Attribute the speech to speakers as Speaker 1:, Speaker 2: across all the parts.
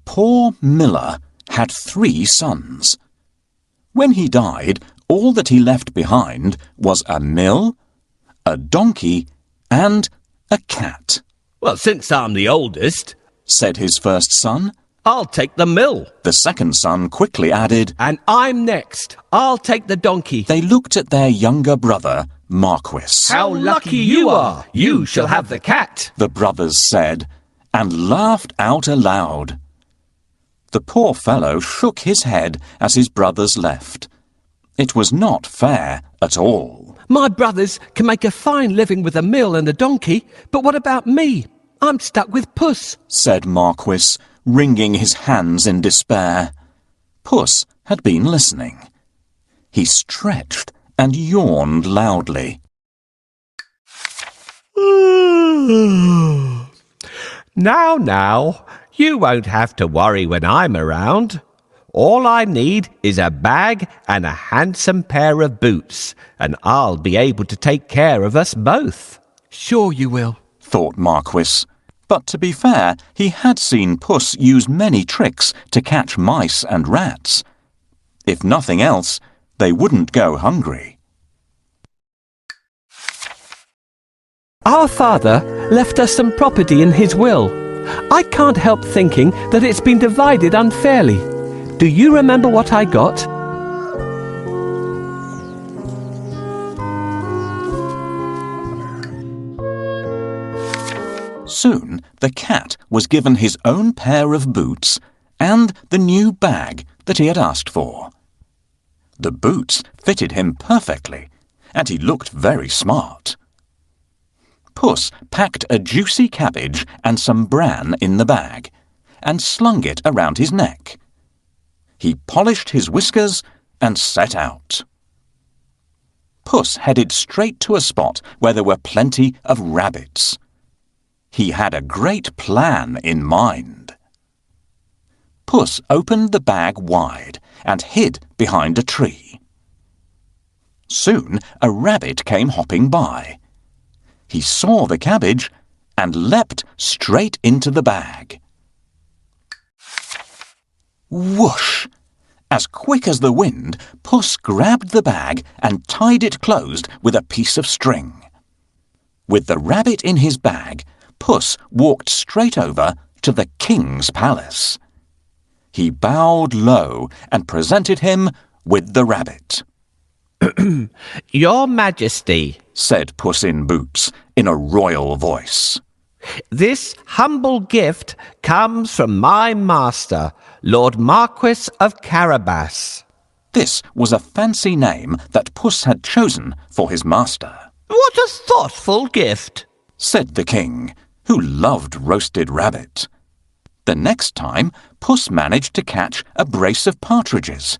Speaker 1: poor miller had 3 sons. When he died, all that he left behind was a mill, a donkey, and a cat.
Speaker 2: "Well, since I'm the oldest,"
Speaker 1: said his first son.
Speaker 2: "I'll take the mill."
Speaker 1: The second son quickly added,
Speaker 2: "And I'm next. I'll take the donkey."
Speaker 1: They looked at their younger brother, Marquis.
Speaker 2: "How lucky you are! You shall have the cat,"
Speaker 1: the brothers said, and laughed out aloud. The poor fellow shook his head as his brothers left. It was not fair at all.
Speaker 2: "My brothers can make a fine living with a mill and a donkey, but what about me? I'm stuck with Puss,"
Speaker 1: said Marquis, wringing his hands in despair. Puss had been listening. He stretched and yawned loudly.
Speaker 2: Now, you won't have to worry when I'm around. All I need is a bag and a handsome pair of boots, and I'll be able to take care of us both."
Speaker 3: "Sure you will,"
Speaker 1: thought Marquis. But to be fair, he had seen Puss use many tricks to catch mice and rats. If nothing else, they wouldn't go hungry.
Speaker 2: Our father left us some property in his will. I can't help thinking that it's been divided unfairly. Do you remember what I got?
Speaker 1: Soon the cat was given his own pair of boots and the new bag that he had asked for. The boots fitted him perfectly, and he looked very smart. Puss packed a juicy cabbage and some bran in the bag, and slung it around his neck. He polished his whiskers and set out. Puss headed straight to a spot where there were plenty of rabbits. He had a great plan in mind. Puss opened the bag wide and hid behind a tree. Soon a rabbit came hopping by. He saw the cabbage and leapt straight into the bag. Whoosh! As quick as the wind, Puss grabbed the bag and tied it closed with a piece of string. With the rabbit in his bag, Puss walked straight over to the king's palace. He bowed low and presented him with the rabbit.
Speaker 2: "Your Majesty,"
Speaker 1: said Puss in Boots in a royal voice,
Speaker 2: "this humble gift comes from my master, Lord Marquis of Carabas."
Speaker 1: This was a fancy name that Puss had chosen for his master.
Speaker 2: "What a thoughtful gift,"
Speaker 1: said the king, who loved roasted rabbit. The next time, Puss managed to catch a brace of partridges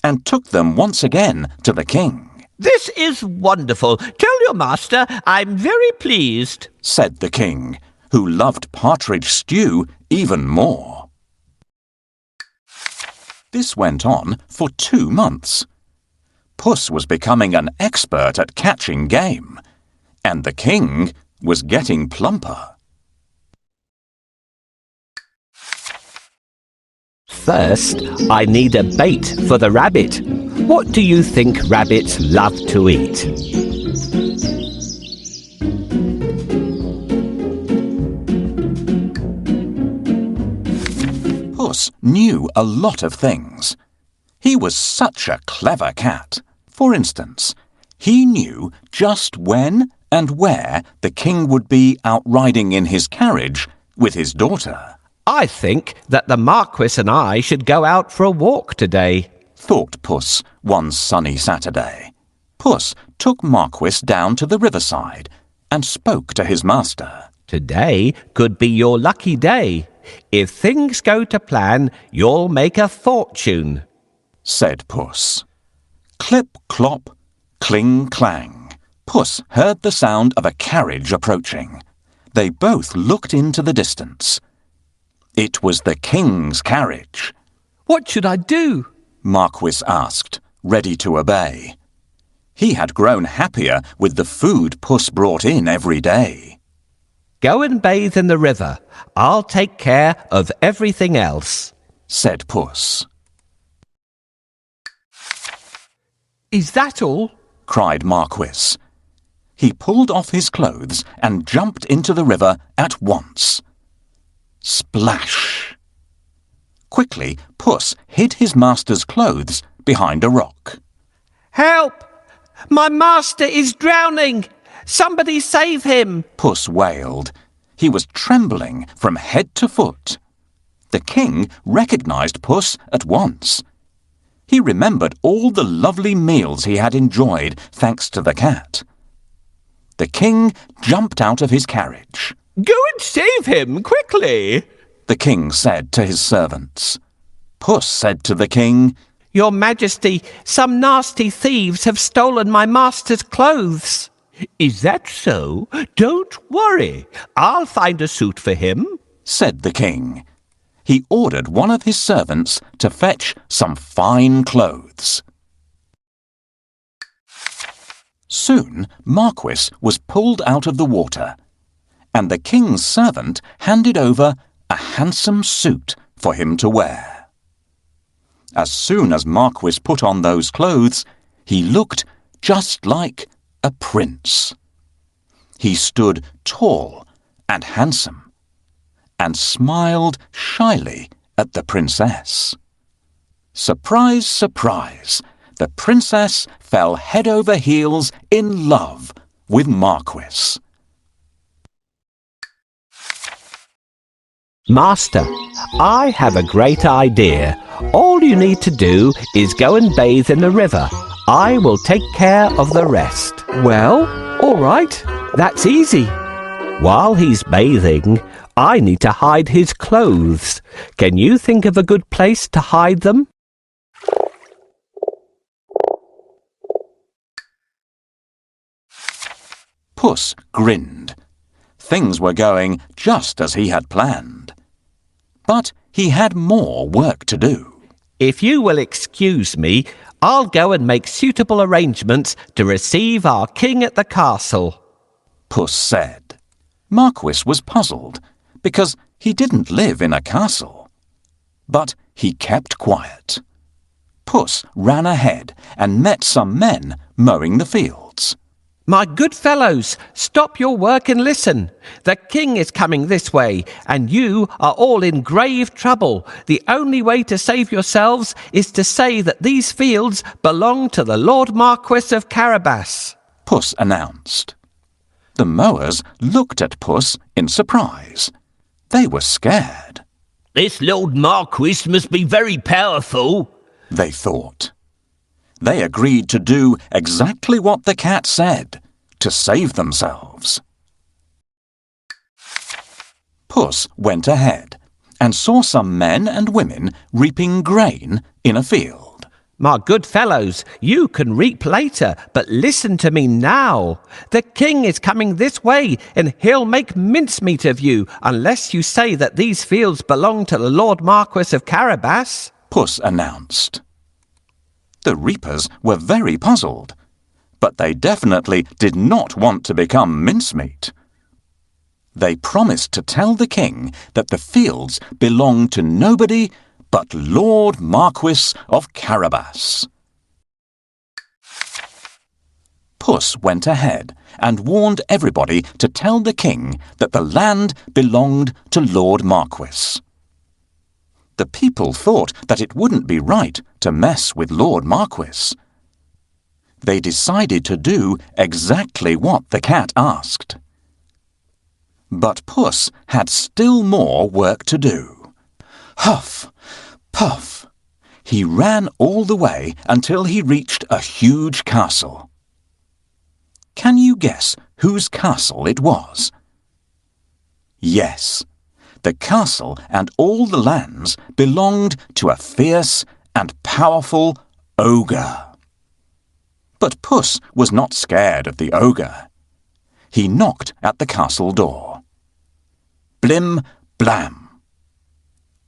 Speaker 1: and took them once again to the king.
Speaker 2: "This is wonderful. Tell your master I'm very pleased,"
Speaker 1: said the king, who loved partridge stew even more. This went on for 2 months. Puss was becoming an expert at catching game, and the king was getting plumper.
Speaker 2: First, I need a bait for the rabbit. What do you think rabbits love to eat?
Speaker 1: Puss knew a lot of things. He was such a clever cat. For instance, he knew just when and where the king would be out riding in his carriage with his daughter.
Speaker 2: "I think that the Marquis and I should go out for a walk today,"
Speaker 1: thought Puss one sunny Saturday. Puss took Marquis down to the riverside and spoke to his master.
Speaker 2: "Today could be your lucky day. If things go to plan, you'll make a fortune,"
Speaker 1: said Puss. Clip, clop, cling, clang. Puss heard the sound of a carriage approaching. They both looked into the distance. It was the king's carriage.
Speaker 3: "What should I do?"
Speaker 1: Marquis asked, ready to obey. He had grown happier with the food Puss brought in every day.
Speaker 2: Go and bathe in the river. I'll take care of everything else,
Speaker 1: said Puss.
Speaker 3: Is that all?
Speaker 1: Cried Marquis. He pulled off his clothes and jumped into the river at once. Splash! Quickly, Puss hid his master's clothes behind a rock.
Speaker 2: Help! My master is drowning! Somebody save him!
Speaker 1: Puss wailed. He was trembling from head to foot. The king recognized Puss at once. He remembered all the lovely meals he had enjoyed thanks to the cat. The king jumped out of his carriage.
Speaker 2: Go and save him, quickly!
Speaker 1: The king said to his servants. Puss said to the king,
Speaker 2: Your Majesty, some nasty thieves have stolen my master's clothes. Is that so? Don't worry. I'll find a suit for him,
Speaker 1: said the king. He ordered one of his servants to fetch some fine clothes. Soon Marquis was pulled out of the water, and the king's servant handed over a handsome suit for him to wear. As soon as Marquis put on those clothes, he looked just like a prince. He stood tall and handsome, and smiled shyly at the princess. Surprise, surprise! The princess fell head over heels in love with Marquis.
Speaker 2: Master, I have a great idea. All you need to do is go and bathe in the river. I will take care of the rest.
Speaker 3: Well, all right. That's easy.
Speaker 2: While he's bathing, I need to hide his clothes. Can you think of a good place to hide them?
Speaker 1: Puss grinned. Things were going just as he had planned. But he had more work to do.
Speaker 2: If you will excuse me, I'll go and make suitable arrangements to receive our king at the castle,
Speaker 1: Puss said. Marquis was puzzled because he didn't live in a castle. But he kept quiet. Puss ran ahead and met some men mowing the fields.
Speaker 2: My good fellows, stop your work and listen. The king is coming this way, and you are all in grave trouble. The only way to save yourselves is to say that these fields belong to the Lord Marquis of Carabas,
Speaker 1: Puss announced. The mowers looked at Puss in surprise. They were scared.
Speaker 4: This Lord Marquis must be very powerful,
Speaker 1: they thought. They agreed to do exactly what the cat said, to save themselves. Puss went ahead and saw some men and women reaping grain in a field.
Speaker 2: My good fellows, you can reap later, but listen to me now. The king is coming this way, and he'll make mincemeat of you unless you say that these fields belong to the Lord Marquis of Carabas,
Speaker 1: Puss announced. The reapers were very puzzled, but they definitely did not want to become mincemeat. They promised to tell the king that the fields belonged to nobody but Lord Marquis of Carabas. Puss went ahead and warned everybody to tell the king that the land belonged to Lord Marquis. The people thought that it wouldn't be right to mess with Lord Marquis. They decided to do exactly what the cat asked. But Puss had still more work to do. Huff, puff. He ran all the way until he reached a huge castle. Can you guess whose castle it was? Yes. The castle and all the lands belonged to a fierce and powerful ogre. But Puss was not scared of the ogre. He knocked at the castle door. Blim, blam.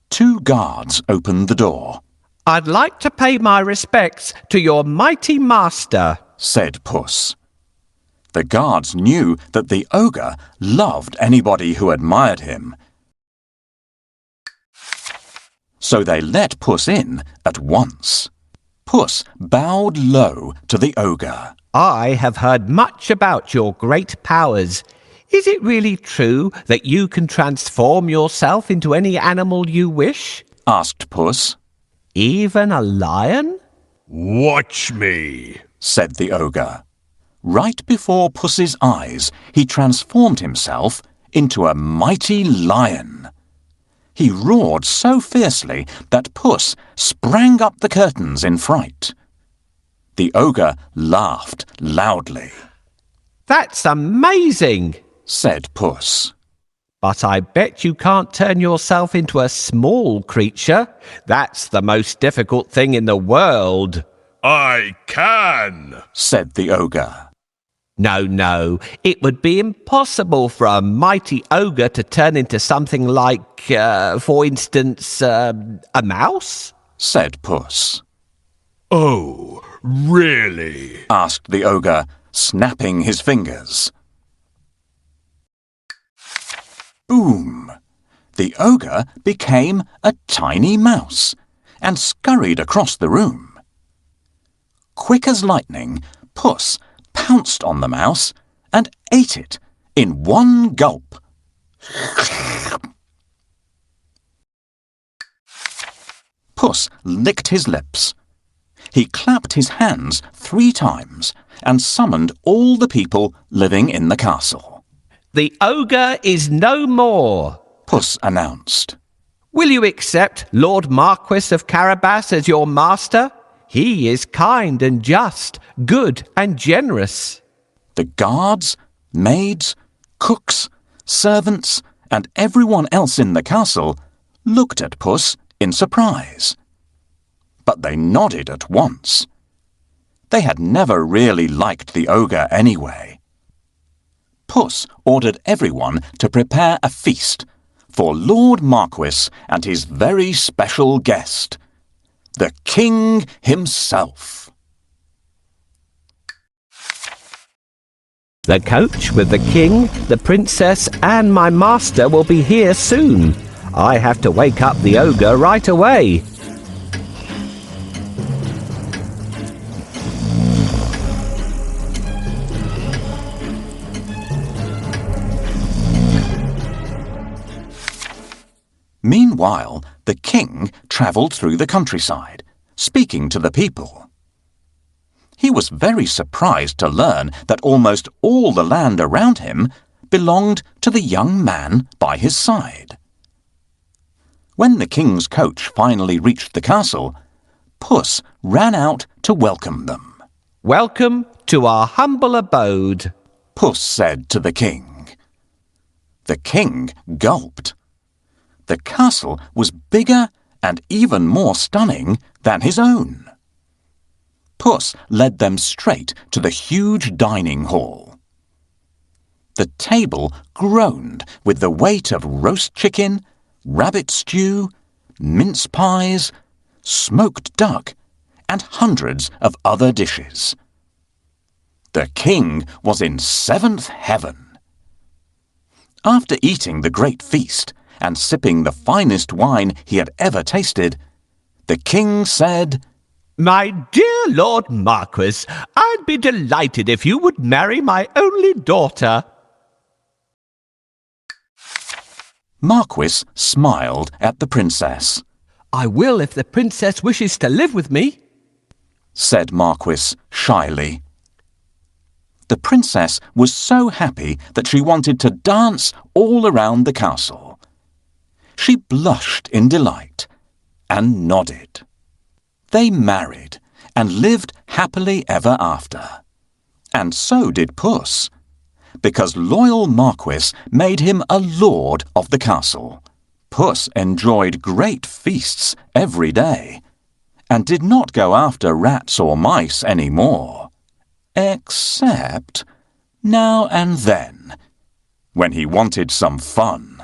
Speaker 1: 2 guards opened the door.
Speaker 2: I'd like to pay my respects to your mighty master,
Speaker 1: said Puss. The guards knew that the ogre loved anybody who admired him. So they let Puss in at once. Puss bowed low to the ogre.
Speaker 2: I have heard much about your great powers. Is it really true that you can transform yourself into any animal you wish?
Speaker 1: Asked Puss.
Speaker 2: Even a lion?
Speaker 5: Watch me,
Speaker 1: Said the ogre. Right before Puss's eyes, he transformed himself into a mighty lion. He roared so fiercely that Puss sprang up the curtains in fright. The ogre laughed loudly.
Speaker 2: That's amazing,
Speaker 1: Said Puss.
Speaker 2: but I bet you can't turn yourself into a small creature. That's the most difficult thing in the world.
Speaker 5: I can.
Speaker 1: Said the ogre.
Speaker 2: No, it would be impossible for a mighty ogre to turn into something like, for instance, a mouse?
Speaker 1: Said Puss.
Speaker 5: Oh, really?
Speaker 1: Asked the ogre, snapping his fingers. Boom! The ogre became a tiny mouse and scurried across the room. Quick as lightning, Puss pounced on the mouse and ate it in one gulp. Puss licked his lips. He clapped his hands 3 times and summoned all the people living in the castle.
Speaker 2: The ogre is no more.
Speaker 1: Puss announced.
Speaker 2: Will you accept Lord Marquis of Carabas as your master? He is kind and just, good and generous.
Speaker 1: The guards, maids, cooks, servants, and everyone else in the castle looked at Puss in surprise. But they nodded at once. They had never really liked the ogre anyway. Puss ordered everyone to prepare a feast for Lord Marquis and his very special guest, the king himself.
Speaker 2: The coach with the king, the princess, and my master will be here soon. I have to wake up the ogre right away.
Speaker 1: Meanwhile, the king travelled through the countryside, speaking to the people. He was very surprised to learn that almost all the land around him belonged to the young man by his side. When the king's coach finally reached the castle, Puss ran out to welcome them.
Speaker 2: Welcome to our humble abode,
Speaker 1: Puss said to the king. The king gulped. The castle was bigger and even more stunning than his own. Puss led them straight to the huge dining hall. The table groaned with the weight of roast chicken, rabbit stew, mince pies, smoked duck, and hundreds of other dishes. The king was in 7th heaven. After eating the great feast and sipping the finest wine he had ever tasted, the king said,
Speaker 2: My dear Lord Marquis, I'd be delighted if you would marry my only daughter.
Speaker 1: Marquis smiled at the princess.
Speaker 3: I will if the princess wishes to live with me,
Speaker 1: Said Marquis shyly. The princess was so happy that she wanted to dance all around the castle. She blushed in delight and nodded. They married and lived happily ever after. And so did Puss, because loyal Marquis made him a lord of the castle. Puss enjoyed great feasts every day and did not go after rats or mice any more, except now and then, when he wanted some fun.